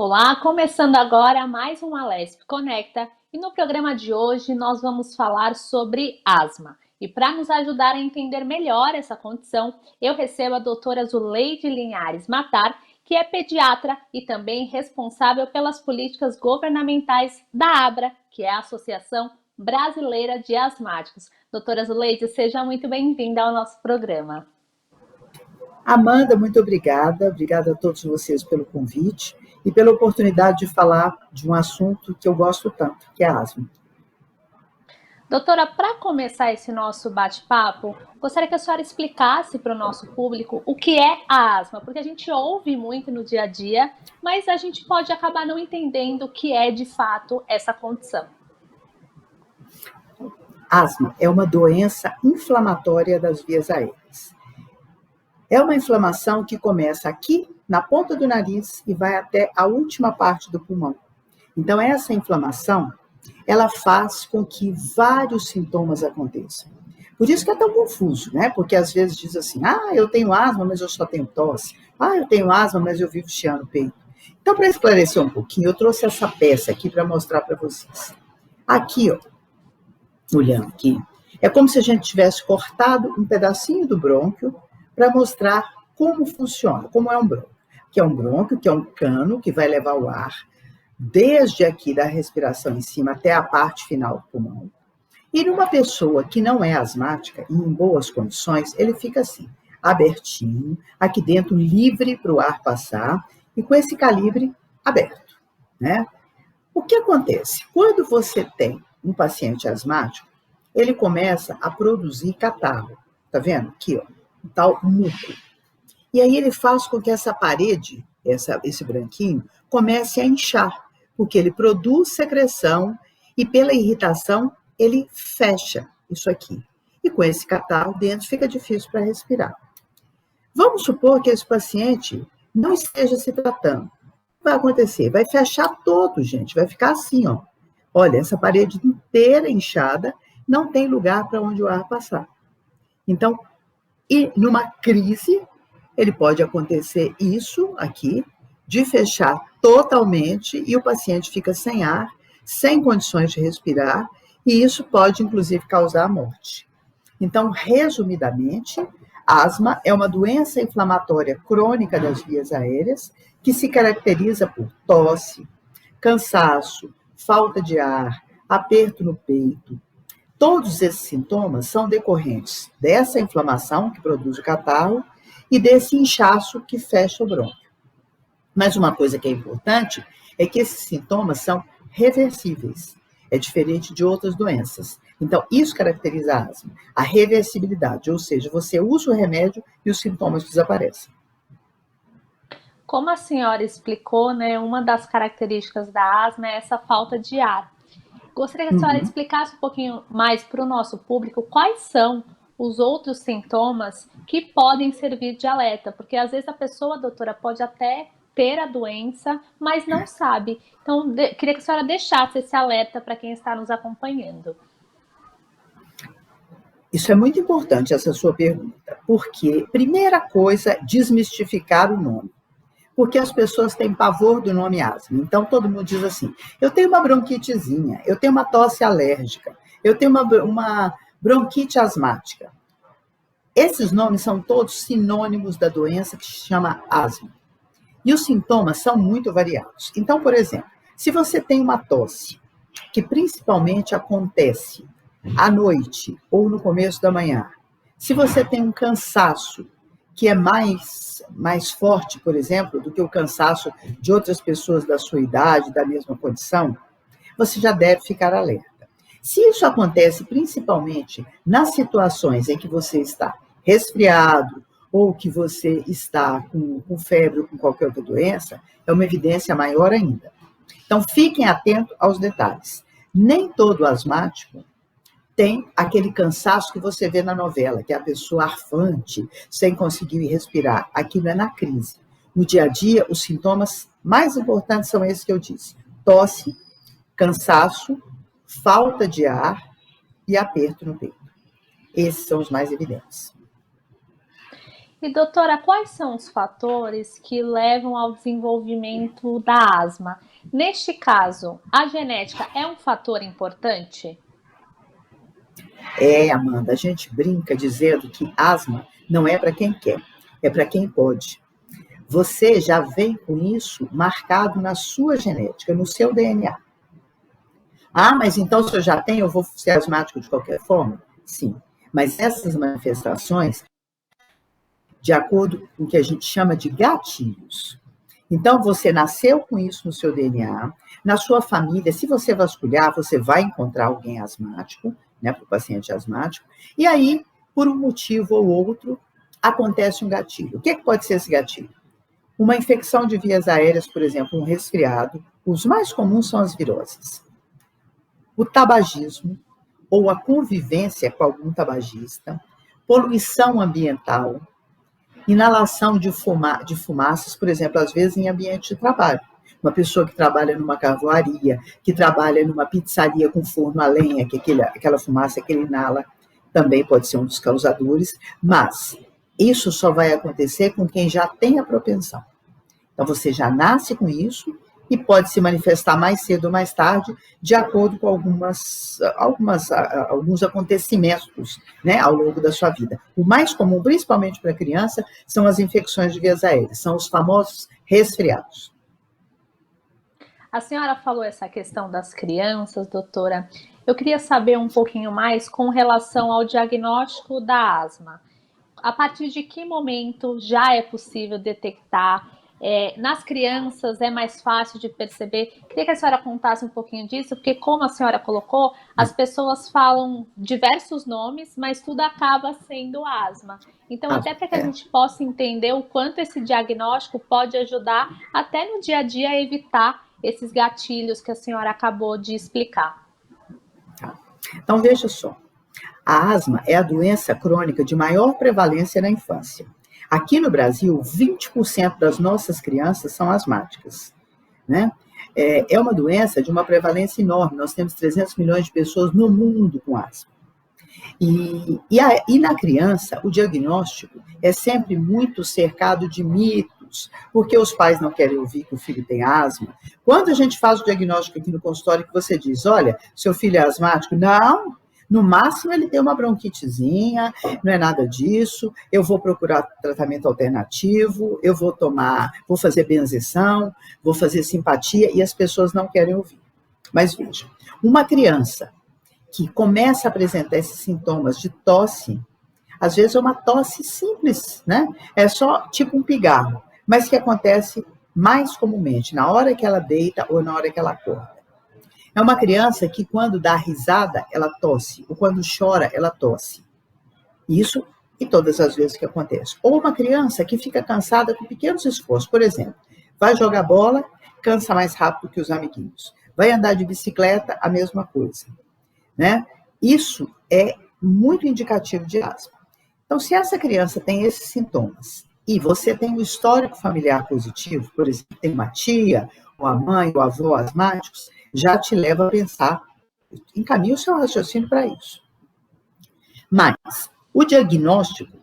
Olá, começando agora mais um Alesp Conecta e no programa de hoje nós vamos falar sobre asma. E para nos ajudar a entender melhor essa condição, eu recebo a doutora Zuleide Linhares Matar, que é pediatra e também responsável pelas políticas governamentais da ABRA, que é a Associação Brasileira de Asmáticos. Doutora Zuleide, seja muito bem-vinda ao nosso programa. Amanda, muito obrigada. Obrigada a todos vocês pelo convite e pela oportunidade de falar de um assunto que eu gosto tanto, que é a asma. Doutora, para começar esse nosso bate-papo, gostaria que a senhora explicasse para o nosso público o que é a asma, porque a gente ouve muito no dia a dia, mas a gente pode acabar não entendendo o que é de fato essa condição. Asma é uma doença inflamatória das vias aéreas. É uma inflamação que começa aqui, na ponta do nariz, e vai até a última parte do pulmão. Então, essa inflamação, ela faz com que vários sintomas aconteçam. Por isso que é tão confuso, né? Porque às vezes diz assim, eu tenho asma, mas eu só tenho tosse. Eu tenho asma, mas eu vivo chiando o peito. Então, para esclarecer um pouquinho, eu trouxe essa peça aqui para mostrar para vocês. Aqui, ó, olhando aqui, é como se a gente tivesse cortado um pedacinho do brônquio para mostrar como funciona, como é um brônquio. Que é um brônquio, que é um cano que vai levar o ar desde aqui da respiração em cima até a parte final do pulmão. E numa pessoa que não é asmática e em boas condições, ele fica assim, abertinho, aqui dentro livre para o ar passar e com esse calibre aberto, né? O que acontece? Quando você tem um paciente asmático, ele começa a produzir catarro, tá vendo? Aqui, ó, um tal muco. E aí ele faz com que essa parede, esse branquinho, comece a inchar, porque ele produz secreção e pela irritação ele fecha isso aqui. E com esse catarro dentro fica difícil para respirar. Vamos supor que esse paciente não esteja se tratando. O que vai acontecer? Vai fechar todo, gente, vai ficar assim, ó. Olha, essa parede inteira inchada, não tem lugar para onde o ar passar. Então, e numa crise, ele pode acontecer isso aqui, de fechar totalmente e o paciente fica sem ar, sem condições de respirar, e isso pode, inclusive, causar a morte. Então, resumidamente, asma é uma doença inflamatória crônica das vias aéreas que se caracteriza por tosse, cansaço, falta de ar, aperto no peito. Todos esses sintomas são decorrentes dessa inflamação que produz o catarro e desse inchaço que fecha o brônquio. Mas uma coisa que é importante é que esses sintomas são reversíveis. É diferente de outras doenças. Então, isso caracteriza a asma, a reversibilidade, ou seja, você usa o remédio e os sintomas desaparecem. Como a senhora explicou, né, uma das características da asma é essa falta de ar. Gostaria que a senhora explicasse um pouquinho mais para o nosso público quais são os outros sintomas que podem servir de alerta, porque às vezes a pessoa, doutora, pode até ter a doença, mas não sabe. Então, queria que a senhora deixasse esse alerta para quem está nos acompanhando. Isso é muito importante, essa sua pergunta, porque, primeira coisa, desmistificar o nome. Porque as pessoas têm pavor do nome asma. Então, todo mundo diz assim, eu tenho uma bronquitezinha, eu tenho uma tosse alérgica, eu tenho uma bronquite asmática. Esses nomes são todos sinônimos da doença que se chama asma. E os sintomas são muito variados. Então, por exemplo, se você tem uma tosse, que principalmente acontece à noite ou no começo da manhã, se você tem um cansaço que é mais forte, por exemplo, do que o cansaço de outras pessoas da sua idade, da mesma condição, você já deve ficar alerta. Se isso acontece principalmente nas situações em que você está resfriado ou que você está com febre ou com qualquer outra doença, é uma evidência maior ainda. Então, fiquem atentos aos detalhes. Nem todo asmático tem aquele cansaço que você vê na novela, que é a pessoa arfante, sem conseguir respirar. Aquilo é na crise. No dia a dia, os sintomas mais importantes são esses que eu disse: tosse, cansaço, falta de ar e aperto no peito. Esses são os mais evidentes. E doutora, quais são os fatores que levam ao desenvolvimento da asma? Neste caso, a genética é um fator importante? Amanda, a gente brinca dizendo que asma não é para quem quer, é para quem pode. Você já vem com isso marcado na sua genética, no seu DNA. Ah, mas então se eu já tenho, eu vou ser asmático de qualquer forma? Sim. Mas essas manifestações, de acordo com o que a gente chama de gatilhos. Então, você nasceu com isso no seu DNA, na sua família, se você vasculhar, você vai encontrar alguém asmático, né, para o paciente asmático, e aí, por um motivo ou outro, acontece um gatilho. O que pode ser esse gatilho? Uma infecção de vias aéreas, por exemplo, um resfriado. Os mais comuns são as viroses. O tabagismo, ou a convivência com algum tabagista, poluição ambiental, inalação de fumaças, por exemplo, às vezes em ambiente de trabalho. Uma pessoa que trabalha numa carvoaria, que trabalha numa pizzaria com forno a lenha, que aquela fumaça que ele inala também pode ser um dos causadores, mas isso só vai acontecer com quem já tem a propensão. Então, você já nasce com isso e pode se manifestar mais cedo ou mais tarde, de acordo com alguns acontecimentos, né, ao longo da sua vida. O mais comum, principalmente para a criança, são as infecções de vias aéreas, são os famosos resfriados. A senhora falou essa questão das crianças, doutora. Eu queria saber um pouquinho mais com relação ao diagnóstico da asma. A partir de que momento já é possível detectar? Nas crianças é mais fácil de perceber. Queria que a senhora contasse um pouquinho disso, porque como a senhora colocou, as pessoas falam diversos nomes, mas tudo acaba sendo asma. Então, até para que a gente possa entender o quanto esse diagnóstico pode ajudar até no dia a dia a evitar esses gatilhos que a senhora acabou de explicar. Então, veja só. A asma é a doença crônica de maior prevalência na infância. Aqui no Brasil, 20% das nossas crianças são asmáticas, né? É uma doença de uma prevalência enorme. Nós temos 300 milhões de pessoas no mundo com asma. E na criança, o diagnóstico é sempre muito cercado de mitos, porque os pais não querem ouvir que o filho tem asma. Quando a gente faz o diagnóstico aqui no consultório, que você diz, olha, seu filho é asmático? Não, no máximo ele tem uma bronquitezinha, não é nada disso, eu vou procurar tratamento alternativo, eu vou fazer benzeção, vou fazer simpatia, e as pessoas não querem ouvir. Mas veja, uma criança que começa a apresentar esses sintomas de tosse, às vezes é uma tosse simples, né? É só tipo um pigarro, mas que acontece mais comumente na hora que ela deita ou na hora que ela acorda. É uma criança que quando dá risada, ela tosse, ou quando chora, ela tosse. Isso e todas as vezes que acontece. Ou uma criança que fica cansada com pequenos esforços, por exemplo, vai jogar bola, cansa mais rápido que os amiguinhos. Vai andar de bicicleta, a mesma coisa, né? Isso é muito indicativo de asma. Então, se essa criança tem esses sintomas e você tem um histórico familiar positivo, por exemplo, tem uma tia, ou a mãe, ou a avó asmáticos, já te leva a pensar, encaminha o seu raciocínio para isso. Mas o diagnóstico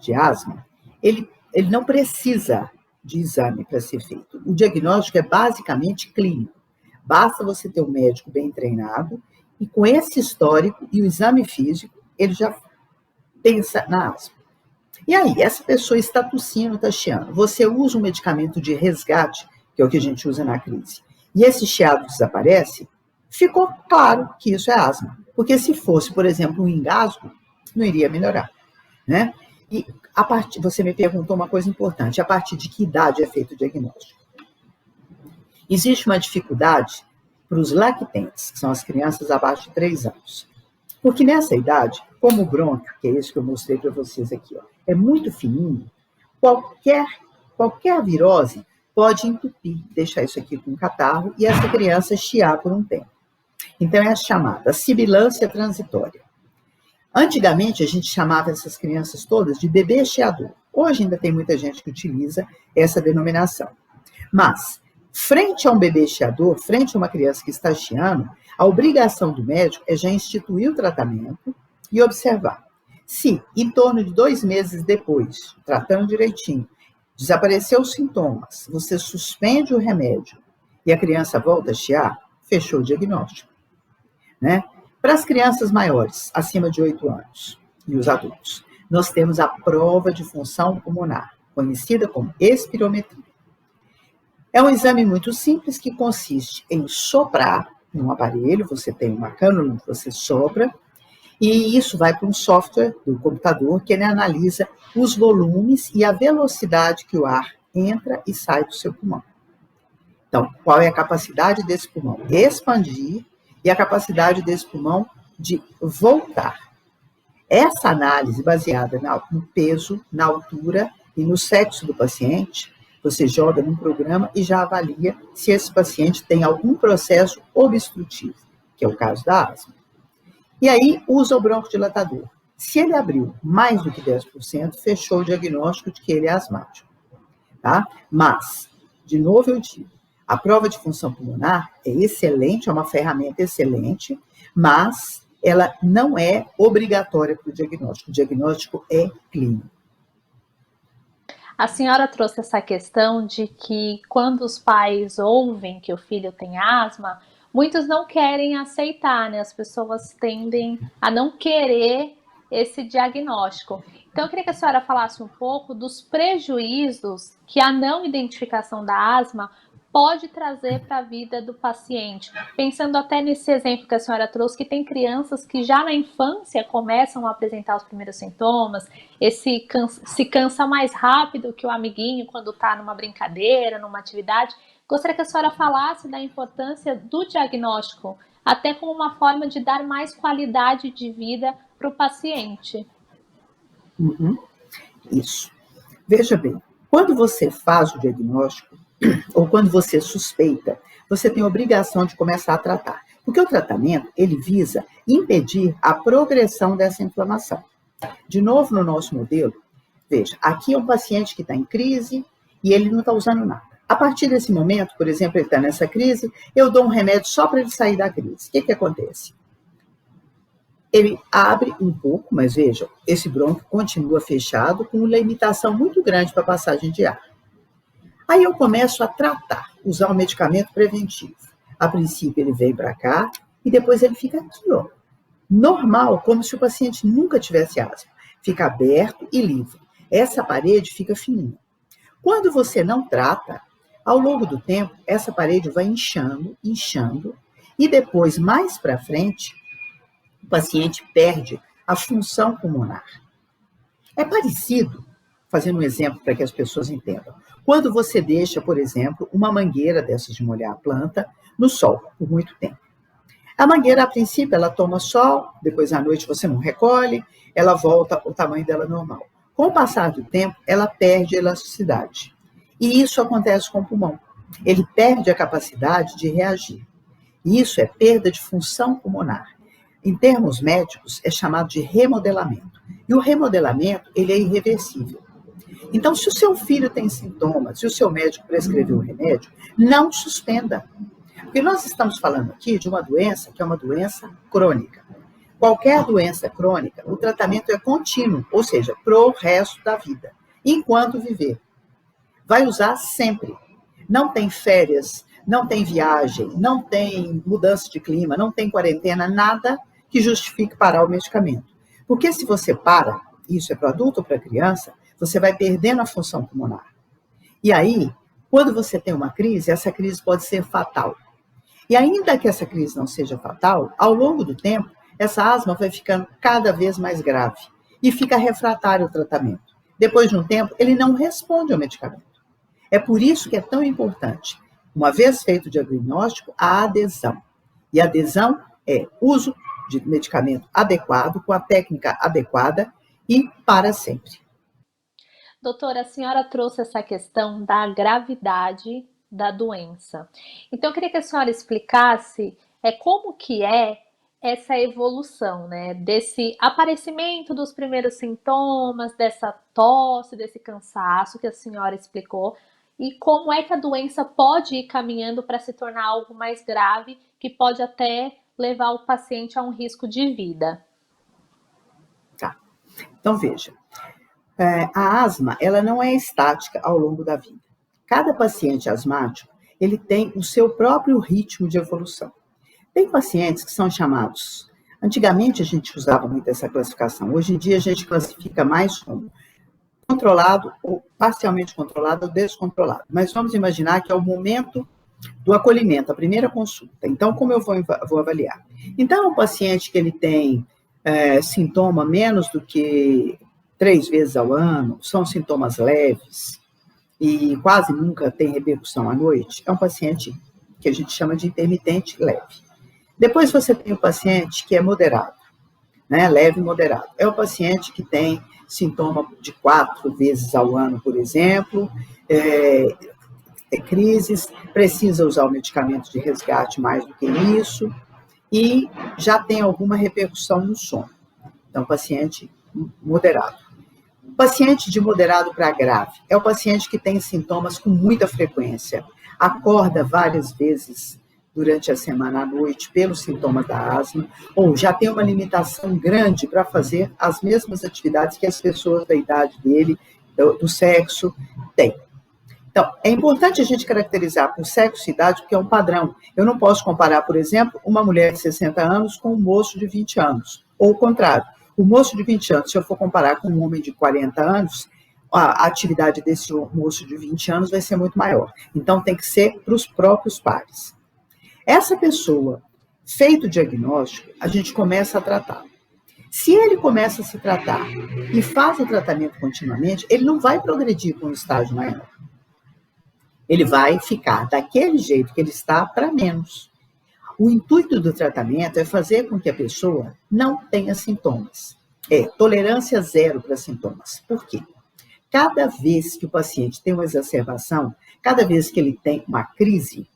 de asma, ele não precisa de exame para ser feito. O diagnóstico é basicamente clínico. Basta você ter um médico bem treinado e com esse histórico e o exame físico, ele já pensa na asma. E aí, essa pessoa está tossindo, está chiando. Você usa um medicamento de resgate, que é o que a gente usa na crise, e esse chiado desaparece, ficou claro que isso é asma. Porque se fosse, por exemplo, um engasgo, não iria melhorar, né? E você me perguntou uma coisa importante, a partir de que idade é feito o diagnóstico? Existe uma dificuldade para os lactentes, que são as crianças abaixo de 3 anos. Porque nessa idade, como o brônquio, que é esse que eu mostrei para vocês aqui, ó, é muito fininho, qualquer virose pode entupir, deixar isso aqui com catarro e essa criança chiar por um tempo. Então, é a chamada sibilância transitória. Antigamente, a gente chamava essas crianças todas de bebê chiador. Hoje ainda tem muita gente que utiliza essa denominação. Mas, frente a um bebê chiador, frente a uma criança que está chiando, a obrigação do médico é já instituir o tratamento e observar. Se, em torno de 2 meses depois, tratando direitinho, desapareceu os sintomas, você suspende o remédio e a criança volta a chiar, fechou o diagnóstico, né? Para as crianças maiores, acima de 8 anos, e os adultos, nós temos a prova de função pulmonar, conhecida como espirometria. É um exame muito simples que consiste em soprar num aparelho, você tem uma cânula onde você sopra, e isso vai para um software do computador que ele analisa os volumes e a velocidade que o ar entra e sai do seu pulmão. Então, qual é a capacidade desse pulmão? Expandir e a capacidade desse pulmão de voltar. Essa análise baseada no peso, na altura e no sexo do paciente, você joga num programa e já avalia se esse paciente tem algum processo obstrutivo, que é o caso da asma. E aí usa o broncodilatador. Se ele abriu mais do que 10%, fechou o diagnóstico de que ele é asmático. Tá? Mas, de novo eu digo, a prova de função pulmonar é excelente, é uma ferramenta excelente, mas ela não é obrigatória para o diagnóstico. O diagnóstico é clínico. A senhora trouxe essa questão de que quando os pais ouvem que o filho tem asma, muitos não querem aceitar, né? As pessoas tendem a não querer esse diagnóstico. Então, eu queria que a senhora falasse um pouco dos prejuízos que a não identificação da asma pode trazer para a vida do paciente. Pensando até nesse exemplo que a senhora trouxe, que tem crianças que já na infância começam a apresentar os primeiros sintomas, se cansa mais rápido que o amiguinho quando está numa brincadeira, numa atividade. Gostaria que a senhora falasse da importância do diagnóstico, até como uma forma de dar mais qualidade de vida para o paciente. Isso. Veja bem, quando você faz o diagnóstico, ou quando você suspeita, você tem a obrigação de começar a tratar. Porque o tratamento, ele visa impedir a progressão dessa inflamação. De novo, no nosso modelo, veja, aqui é um paciente que está em crise e ele não está usando nada. A partir desse momento, por exemplo, ele está nessa crise, eu dou um remédio só para ele sair da crise. O que acontece? Ele abre um pouco, mas veja, esse brônquio continua fechado com uma limitação muito grande para a passagem de ar. Aí eu começo a tratar, usar um medicamento preventivo. A princípio ele vem para cá e depois ele fica aqui, ó, normal, como se o paciente nunca tivesse asma. Fica aberto e livre. Essa parede fica fininha. Quando você não trata, ao longo do tempo, essa parede vai inchando, inchando, e depois, mais para frente, o paciente perde a função pulmonar. É parecido, fazendo um exemplo para que as pessoas entendam, quando você deixa, por exemplo, uma mangueira dessas de molhar a planta no sol por muito tempo. A mangueira, a princípio, ela toma sol, depois à noite você não recolhe, ela volta ao tamanho dela normal. Com o passar do tempo, ela perde elasticidade. E isso acontece com o pulmão. Ele perde a capacidade de reagir. Isso é perda de função pulmonar. Em termos médicos, é chamado de remodelamento. E o remodelamento, ele é irreversível. Então, se o seu filho tem sintomas, se o seu médico prescreveu um remédio, não suspenda. Porque nós estamos falando aqui de uma doença que é uma doença crônica. Qualquer doença crônica, o tratamento é contínuo, ou seja, pro resto da vida, enquanto viver. Vai usar sempre. Não tem férias, não tem viagem, não tem mudança de clima, não tem quarentena, nada que justifique parar o medicamento. Porque se você para, isso é para adulto ou para criança, você vai perdendo a função pulmonar. E aí, quando você tem uma crise, essa crise pode ser fatal. E ainda que essa crise não seja fatal, ao longo do tempo, essa asma vai ficando cada vez mais grave e fica refratário ao tratamento. Depois de um tempo, ele não responde ao medicamento. É por isso que é tão importante, uma vez feito o diagnóstico, a adesão. E a adesão é uso de medicamento adequado, com a técnica adequada e para sempre. Doutora, a senhora trouxe essa questão da gravidade da doença. Então, eu queria que a senhora explicasse como que é essa evolução, né? Desse aparecimento dos primeiros sintomas, dessa tosse, desse cansaço que a senhora explicou, e como é que a doença pode ir caminhando para se tornar algo mais grave, que pode até levar o paciente a um risco de vida. Tá. Então, veja, a asma, ela não é estática ao longo da vida. Cada paciente asmático, ele tem o seu próprio ritmo de evolução. Tem pacientes que são chamados, antigamente a gente usava muito essa classificação, hoje em dia a gente classifica mais como controlado ou parcialmente controlado ou descontrolado. Mas vamos imaginar que é o momento do acolhimento, a primeira consulta. Então, como eu vou avaliar? Então, um paciente que ele tem sintoma menos do que 3 vezes ao ano, são sintomas leves e quase nunca tem repercussão à noite, é um paciente que a gente chama de intermitente leve. Depois você tem o paciente que é moderado, né, leve e moderado. É o paciente que tem sintoma de 4 vezes ao ano, por exemplo, crises, precisa usar o medicamento de resgate mais do que isso, e já tem alguma repercussão no sono. Então, paciente moderado. O paciente de moderado para grave é o paciente que tem sintomas com muita frequência, acorda várias vezes durante a semana à noite pelos sintomas da asma, ou já tem uma limitação grande para fazer as mesmas atividades que as pessoas da idade dele, do sexo, têm. Então, é importante a gente caracterizar por sexo e idade, porque é um padrão. Eu não posso comparar, por exemplo, uma mulher de 60 anos com um moço de 20 anos, ou o contrário. O moço de 20 anos, se eu for comparar com um homem de 40 anos, a atividade desse moço de 20 anos vai ser muito maior. Então, tem que ser para os próprios pares. Essa pessoa, feito o diagnóstico, a gente começa a tratar. Se ele começa a se tratar e faz o tratamento continuamente, ele não vai progredir para um estágio maior. Ele vai ficar daquele jeito que ele está para menos. O intuito do tratamento é fazer com que a pessoa não tenha sintomas. É tolerância zero para sintomas. Por quê? Cada vez que o paciente tem uma exacerbação, cada vez que ele tem uma crise,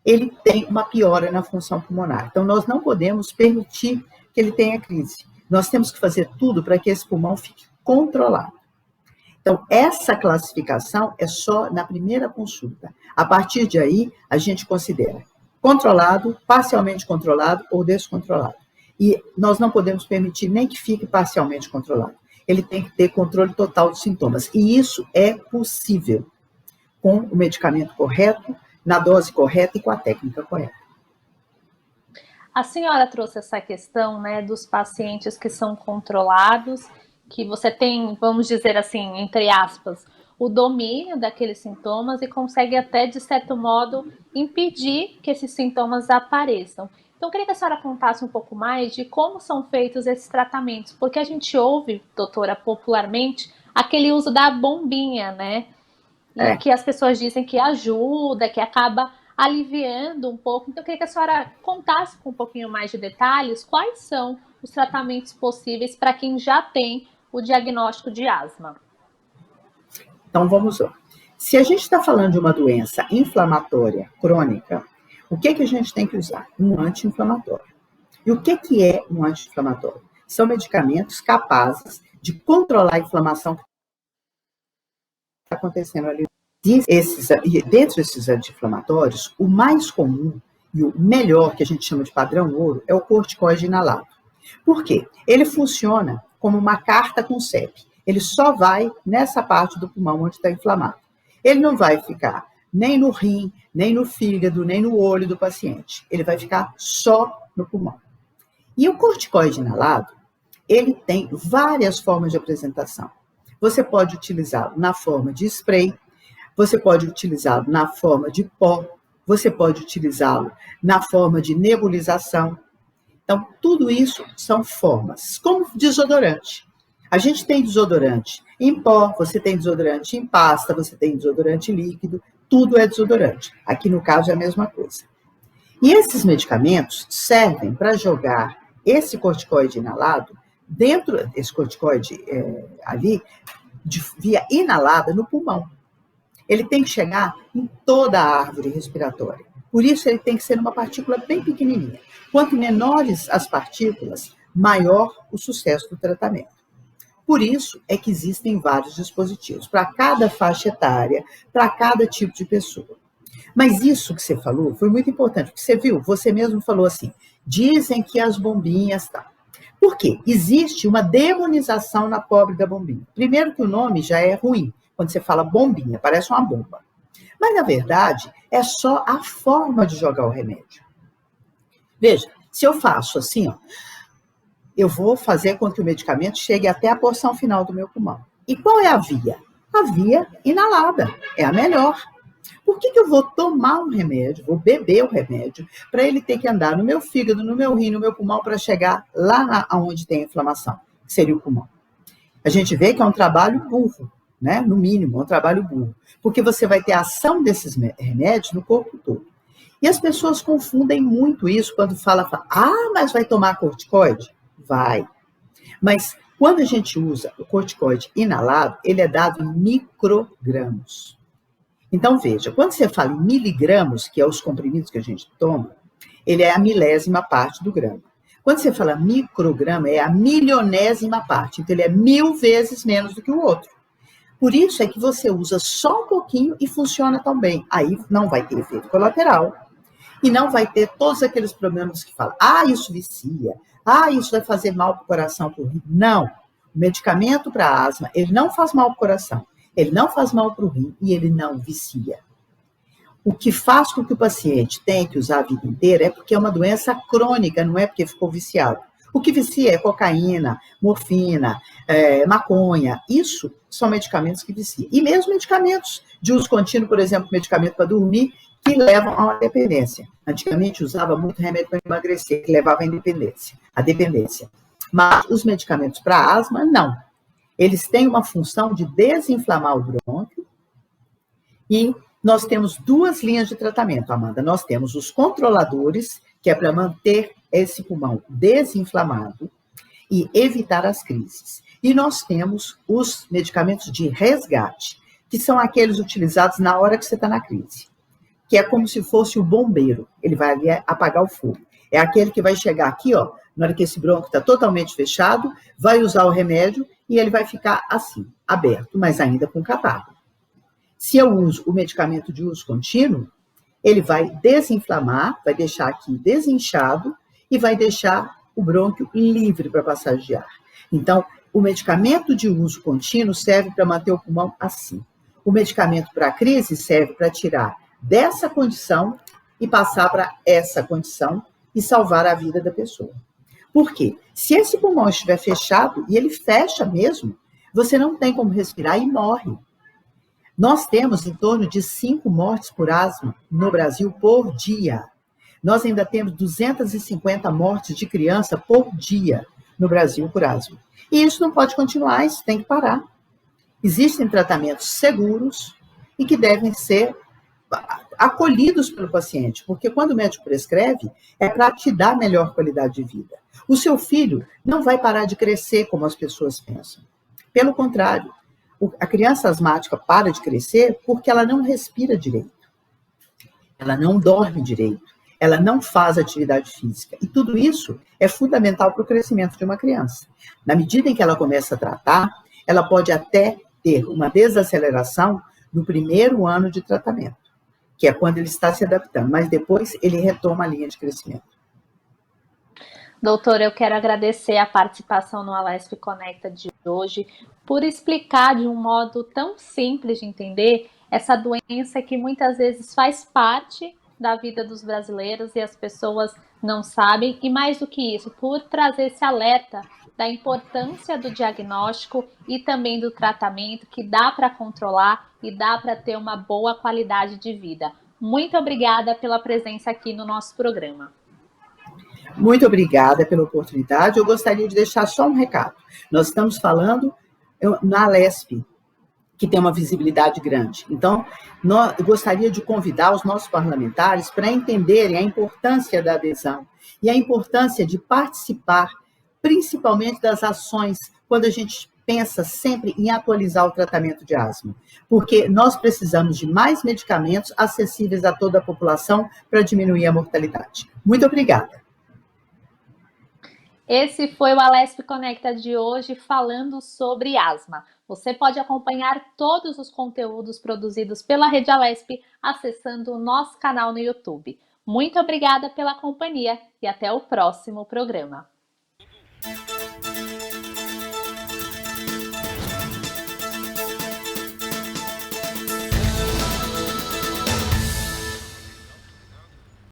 ele tem uma piora na função pulmonar. Então, nós não podemos permitir que ele tenha crise. Nós temos que fazer tudo para que esse pulmão fique controlado. Então, essa classificação é só na primeira consulta. A partir de aí, a gente considera controlado, parcialmente controlado ou descontrolado. E nós não podemos permitir nem que fique parcialmente controlado. Ele tem que ter controle total dos sintomas. E isso é possível com o medicamento correto, na dose correta e com a técnica correta. A senhora trouxe essa questão, né, dos pacientes que são controlados, que você tem, vamos dizer assim, entre aspas, o domínio daqueles sintomas e consegue até, de certo modo, impedir que esses sintomas apareçam. Então, eu queria que a senhora contasse um pouco mais de como são feitos esses tratamentos, porque a gente ouve, doutora, popularmente, aquele uso da bombinha, né? E que as pessoas dizem que ajuda, que acaba aliviando um pouco. Então, eu queria que a senhora contasse com um pouquinho mais de detalhes quais são os tratamentos possíveis para quem já tem o diagnóstico de asma. Então, vamos lá. Se a gente está falando de uma doença inflamatória crônica, o que a gente tem que usar? Um anti-inflamatório. E o que é um anti-inflamatório? São medicamentos capazes de controlar a inflamação que está acontecendo ali. Dentro desses anti-inflamatórios, o mais comum e o melhor, que a gente chama de padrão ouro, é o corticoide inalado. Por quê? Ele funciona como uma carta com CEP. Ele só vai nessa parte do pulmão onde está inflamado. Ele não vai ficar nem no rim, nem no fígado, nem no olho do paciente. Ele vai ficar só no pulmão. E o corticoide inalado, ele tem várias formas de apresentação. Você pode utilizá-lo na forma de spray, você pode utilizá-lo na forma de pó, você pode utilizá-lo na forma de nebulização. Então, tudo isso são formas, como desodorante. A gente tem desodorante em pó, você tem desodorante em pasta, você tem desodorante líquido, tudo é desodorante. Aqui, no caso, é a mesma coisa. E esses medicamentos servem para jogar esse corticoide inalado dentro, esse corticoide ali, via inalada no pulmão. Ele tem que chegar em toda a árvore respiratória. Por isso, ele tem que ser uma partícula bem pequenininha. Quanto menores as partículas, maior o sucesso do tratamento. Por isso é que existem vários dispositivos, para cada faixa etária, para cada tipo de pessoa. Mas isso que você falou foi muito importante, porque você viu, você mesmo falou assim, dizem que as bombinhas... Tá. Por quê? Existe uma demonização na pobre da bombinha. Primeiro que o nome já é ruim, quando você fala bombinha, parece uma bomba. Mas, na verdade, é só a forma de jogar o remédio. Veja, se eu faço assim, ó, eu vou fazer com que o medicamento chegue até a porção final do meu pulmão. E qual é a via? A via inalada, é a melhor. Por que eu vou tomar um remédio, vou beber o remédio, para ele ter que andar no meu fígado, no meu rim, no meu pulmão, para chegar lá onde tem a inflamação, que seria o pulmão? A gente vê que é um trabalho burro, né? No mínimo, é um trabalho burro. Porque você vai ter a ação desses remédios no corpo todo. E as pessoas confundem muito isso quando fala, mas vai tomar corticoide? Vai. Mas quando a gente usa o corticoide inalado, ele é dado em microgramas. Então, veja, quando você fala em miligramas, que é os comprimidos que a gente toma, ele é a milésima parte do grama. Quando você fala micrograma, é a milionésima parte. Então, ele é 1000 vezes menos do que o outro. Por isso é que você usa só um pouquinho e funciona tão bem. Aí não vai ter efeito colateral e não vai ter todos aqueles problemas que falam, isso vicia, isso vai fazer mal para o coração, para o rim. Não. O medicamento para asma, ele não faz mal para o coração, ele não faz mal para o rim e ele não vicia. O que faz com que o paciente tenha que usar a vida inteira é porque é uma doença crônica, não é porque ficou viciado. O que vicia é cocaína, morfina, maconha. Isso são medicamentos que viciam. E mesmo medicamentos de uso contínuo, por exemplo, medicamento para dormir, que levam a uma dependência. Antigamente usava muito remédio para emagrecer, que levava à dependência. Mas os medicamentos para asma, não. Eles têm uma função de desinflamar o brônquio e nós temos 2 linhas de tratamento, Amanda. Nós temos os controladores, que é para manter esse pulmão desinflamado e evitar as crises. E nós temos os medicamentos de resgate, que são aqueles utilizados na hora que você está na crise, que é como se fosse o bombeiro. Ele vai ali apagar o fogo. É aquele que vai chegar aqui, ó, na hora que esse brônquio está totalmente fechado, vai usar o remédio e ele vai ficar assim, aberto, mas ainda com catarro. Se eu uso o medicamento de uso contínuo, ele vai desinflamar, vai deixar aqui desinchado e vai deixar o brônquio livre para passagem de ar. Então, o medicamento de uso contínuo serve para manter o pulmão assim. O medicamento para a crise serve para tirar dessa condição e passar para essa condição e salvar a vida da pessoa. Por quê? Se esse pulmão estiver fechado, e ele fecha mesmo, você não tem como respirar e morre. Nós temos em torno de 5 mortes por asma no Brasil por dia. Nós ainda temos 250 mortes de criança por dia no Brasil por asma. E isso não pode continuar, isso tem que parar. Existem tratamentos seguros e que devem ser acolhidos pelo paciente, porque quando o médico prescreve, é para te dar melhor qualidade de vida. O seu filho não vai parar de crescer como as pessoas pensam. Pelo contrário, a criança asmática para de crescer porque ela não respira direito, ela não dorme direito, ela não faz atividade física. E tudo isso é fundamental para o crescimento de uma criança. Na medida em que ela começa a tratar, ela pode até ter uma desaceleração no primeiro ano de tratamento, que é quando ele está se adaptando, mas depois ele retoma a linha de crescimento. Doutora, eu quero agradecer a participação no Alesp Conecta de hoje, por explicar de um modo tão simples de entender essa doença que muitas vezes faz parte da vida dos brasileiros e as pessoas não sabem, e mais do que isso, por trazer esse alerta da importância do diagnóstico e também do tratamento, que dá para controlar e dá para ter uma boa qualidade de vida. Muito obrigada pela presença aqui no nosso programa. Muito obrigada pela oportunidade. Eu gostaria de deixar só um recado. Nós estamos falando na Alesp, que tem uma visibilidade grande. Então, eu gostaria de convidar os nossos parlamentares para entenderem a importância da adesão e a importância de participar, principalmente das ações, quando a gente pensa sempre em atualizar o tratamento de asma, porque nós precisamos de mais medicamentos acessíveis a toda a população para diminuir a mortalidade. Muito obrigada. Esse foi o Alesp Conecta de hoje, falando sobre asma. Você pode acompanhar todos os conteúdos produzidos pela Rede Alesp acessando o nosso canal no YouTube. Muito obrigada pela companhia e até o próximo programa.